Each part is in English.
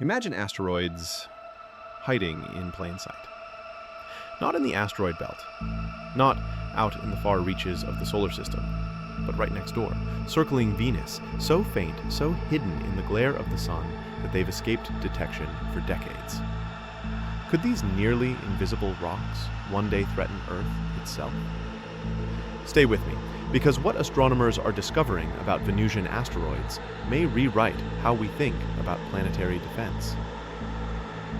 Imagine asteroids hiding in plain sight. Not in the asteroid belt, not out in the far reaches of the solar system, but right next door, circling Venus, so faint, so hidden in the glare of the sun that they've escaped detection for decades. Could these nearly invisible rocks one day threaten Earth itself? Stay with me, because what astronomers are discovering about Venusian asteroids may rewrite how we think about planetary defense.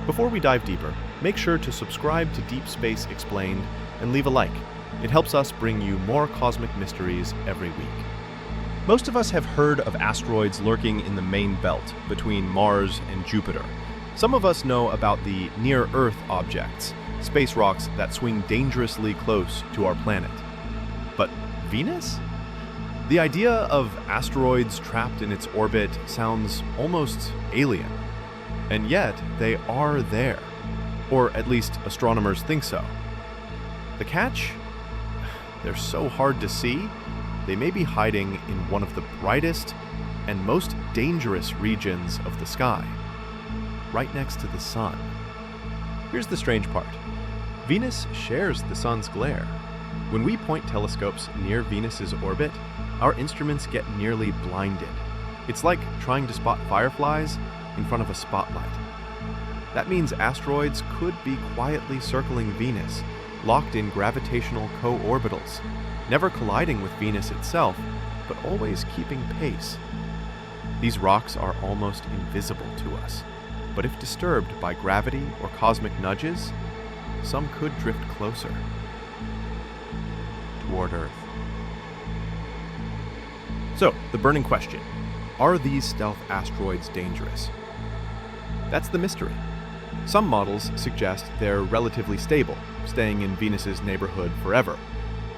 Before we dive deeper, make sure to subscribe to Deep Space Explained and leave a like. It helps us bring you more cosmic mysteries every week. Most of us have heard of asteroids lurking in the main belt between Mars and Jupiter. Some of us know about the near-Earth objects, space rocks that swing dangerously close to our planet. But Venus? The idea of asteroids trapped in its orbit sounds almost alien. And yet, they are there. Or at least astronomers think so. The catch? They're so hard to see, they may be hiding in one of the brightest and most dangerous regions of the sky, right next to the sun. Here's the strange part. Venus shares the sun's glare. When we point telescopes near Venus's orbit, our instruments get nearly blinded. It's like trying to spot fireflies in front of a spotlight. That means asteroids could be quietly circling Venus, locked in gravitational co-orbitals, never colliding with Venus itself, but always keeping pace. These rocks are almost invisible to us, but if disturbed by gravity or cosmic nudges, some could drift closer toward Earth. So, the burning question: are these stealth asteroids dangerous? That's the mystery. Some models suggest they're relatively stable, staying in Venus's neighborhood forever.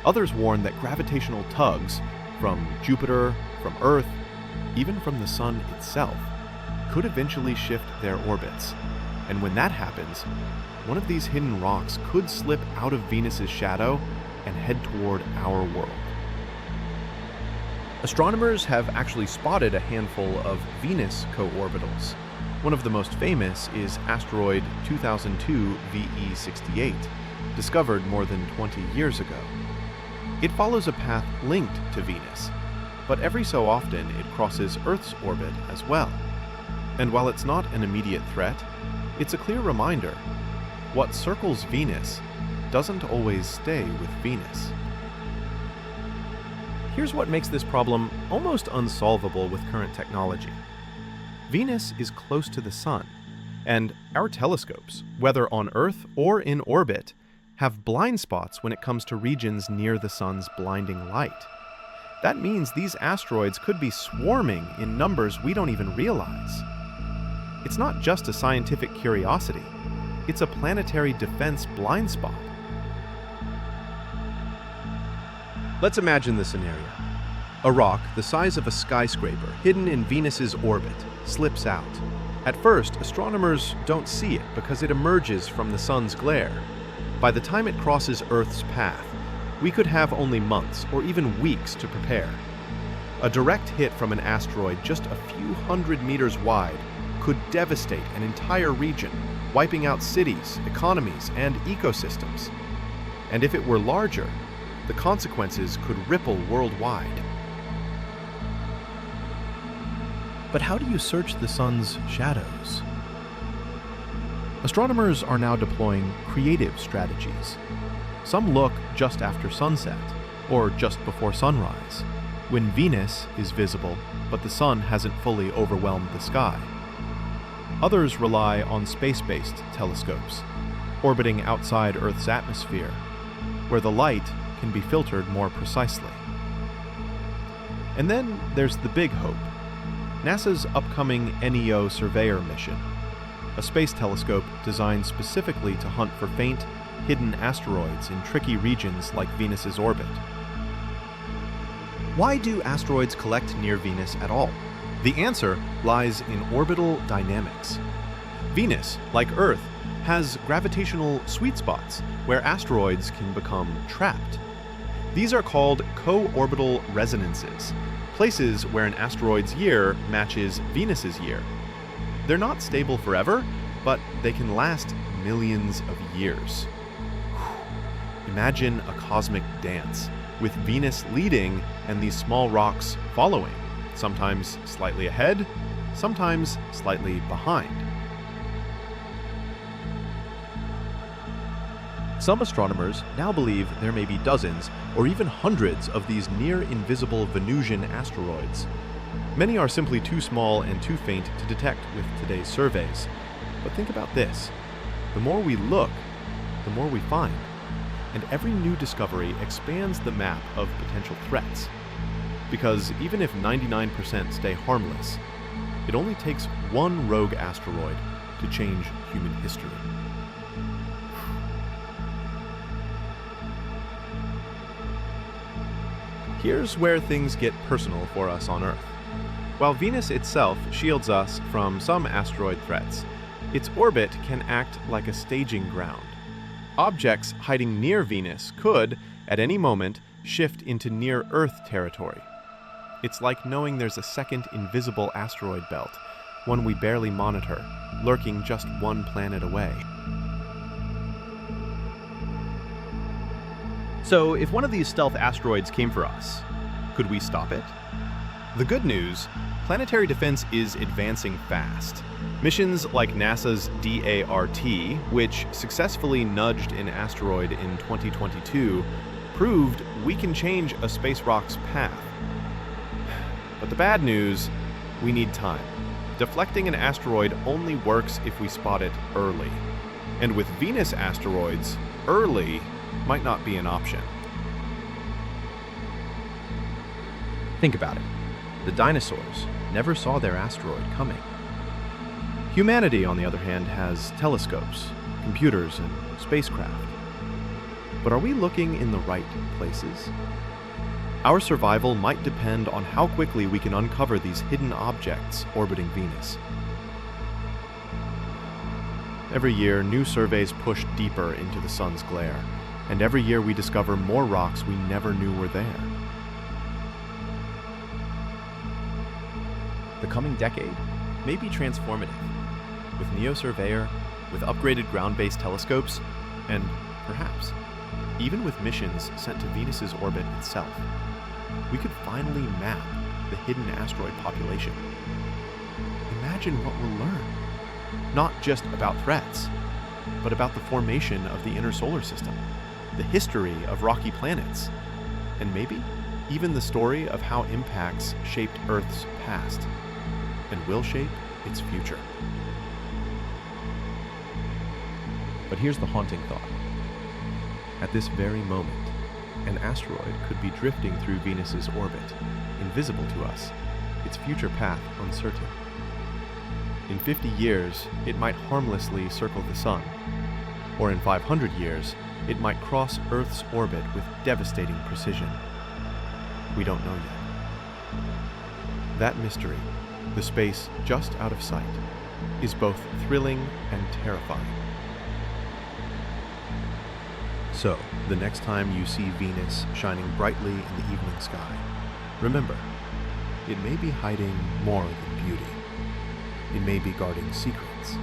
Others warn that gravitational tugs from Jupiter, from Earth, even from the Sun itself, could eventually shift their orbits. And when that happens, one of these hidden rocks could slip out of Venus's shadow and head toward our world. Astronomers have actually spotted a handful of Venus co-orbitals. One of the most famous is asteroid 2002 VE68, discovered more than 20 years ago. It follows a path linked to Venus, but every so often it crosses Earth's orbit as well. And while it's not an immediate threat, it's a clear reminder: what circles Venus doesn't always stay with Venus. Here's what makes this problem almost unsolvable with current technology. Venus is close to the Sun, and our telescopes, whether on Earth or in orbit, have blind spots when it comes to regions near the Sun's blinding light. That means these asteroids could be swarming in numbers we don't even realize. It's not just a scientific curiosity, it's a planetary defense blind spot. Let's imagine the scenario. A rock the size of a skyscraper hidden in Venus's orbit slips out. At first, astronomers don't see it because it emerges from the sun's glare. By the time it crosses Earth's path, we could have only months or even weeks to prepare. A direct hit from an asteroid just a few hundred meters wide could devastate an entire region, wiping out cities, economies, and ecosystems. And if it were larger, the consequences could ripple worldwide. But how do you search the sun's shadows? Astronomers are now deploying creative strategies. Some look just after sunset, or just before sunrise, when Venus is visible, but the sun hasn't fully overwhelmed the sky. Others rely on space-based telescopes, orbiting outside Earth's atmosphere, where the light can be filtered more precisely. And then there's the big hope: NASA's upcoming NEO Surveyor mission, a space telescope designed specifically to hunt for faint, hidden asteroids in tricky regions like Venus's orbit. Why do asteroids collect near Venus at all? The answer lies in orbital dynamics. Venus, like Earth, has gravitational sweet spots where asteroids can become trapped. These are called co-orbital resonances, places where an asteroid's year matches Venus's year. They're not stable forever, but they can last millions of years. Imagine a cosmic dance, with Venus leading and these small rocks following, sometimes slightly ahead, sometimes slightly behind. Some astronomers now believe there may be dozens or even hundreds of these near-invisible Venusian asteroids. Many are simply too small and too faint to detect with today's surveys. But think about this. The more we look, the more we find. And every new discovery expands the map of potential threats. Because even if 99% stay harmless, it only takes one rogue asteroid to change human history. Here's where things get personal for us on Earth. While Venus itself shields us from some asteroid threats, its orbit can act like a staging ground. Objects hiding near Venus could, at any moment, shift into near-Earth territory. It's like knowing there's a second invisible asteroid belt, one we barely monitor, lurking just one planet away. So, if one of these stealth asteroids came for us, could we stop it? The good news, planetary defense is advancing fast. Missions like NASA's DART, which successfully nudged an asteroid in 2022, proved we can change a space rock's path. But the bad news, we need time. Deflecting an asteroid only works if we spot it early. And with Venus asteroids, early might not be an option. Think about it. The dinosaurs never saw their asteroid coming. Humanity, on the other hand, has telescopes, computers, and spacecraft. But are we looking in the right places? Our survival might depend on how quickly we can uncover these hidden objects orbiting Venus. Every year, new surveys push deeper into the sun's glare, and every year we discover more rocks we never knew were there. The coming decade may be transformative, with NEO Surveyor, with upgraded ground-based telescopes, and perhaps even with missions sent to Venus's orbit itself. We could finally map the hidden asteroid population. Imagine what we'll learn, not just about threats, but about the formation of the inner solar system, the history of rocky planets, and maybe even the story of how impacts shaped Earth's past and will shape its future. But here's the haunting thought. At this very moment, an asteroid could be drifting through Venus's orbit, invisible to us, its future path uncertain. In 50 years, it might harmlessly circle the sun, or in 500 years, it might cross Earth's orbit with devastating precision. We don't know yet. That mystery, the space just out of sight, is both thrilling and terrifying. So, the next time you see Venus shining brightly in the evening sky, remember, it may be hiding more than beauty. It may be guarding secrets,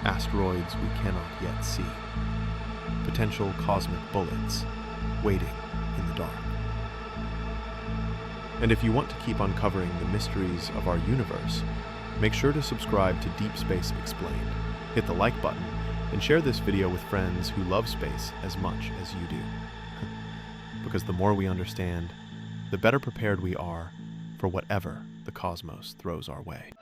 asteroids we cannot yet see, potential cosmic bullets waiting in the dark. And if you want to keep uncovering the mysteries of our universe, make sure to subscribe to Deep Space Explained, hit the like button, and share this video with friends who love space as much as you do. Because the more we understand, the better prepared we are for whatever the cosmos throws our way.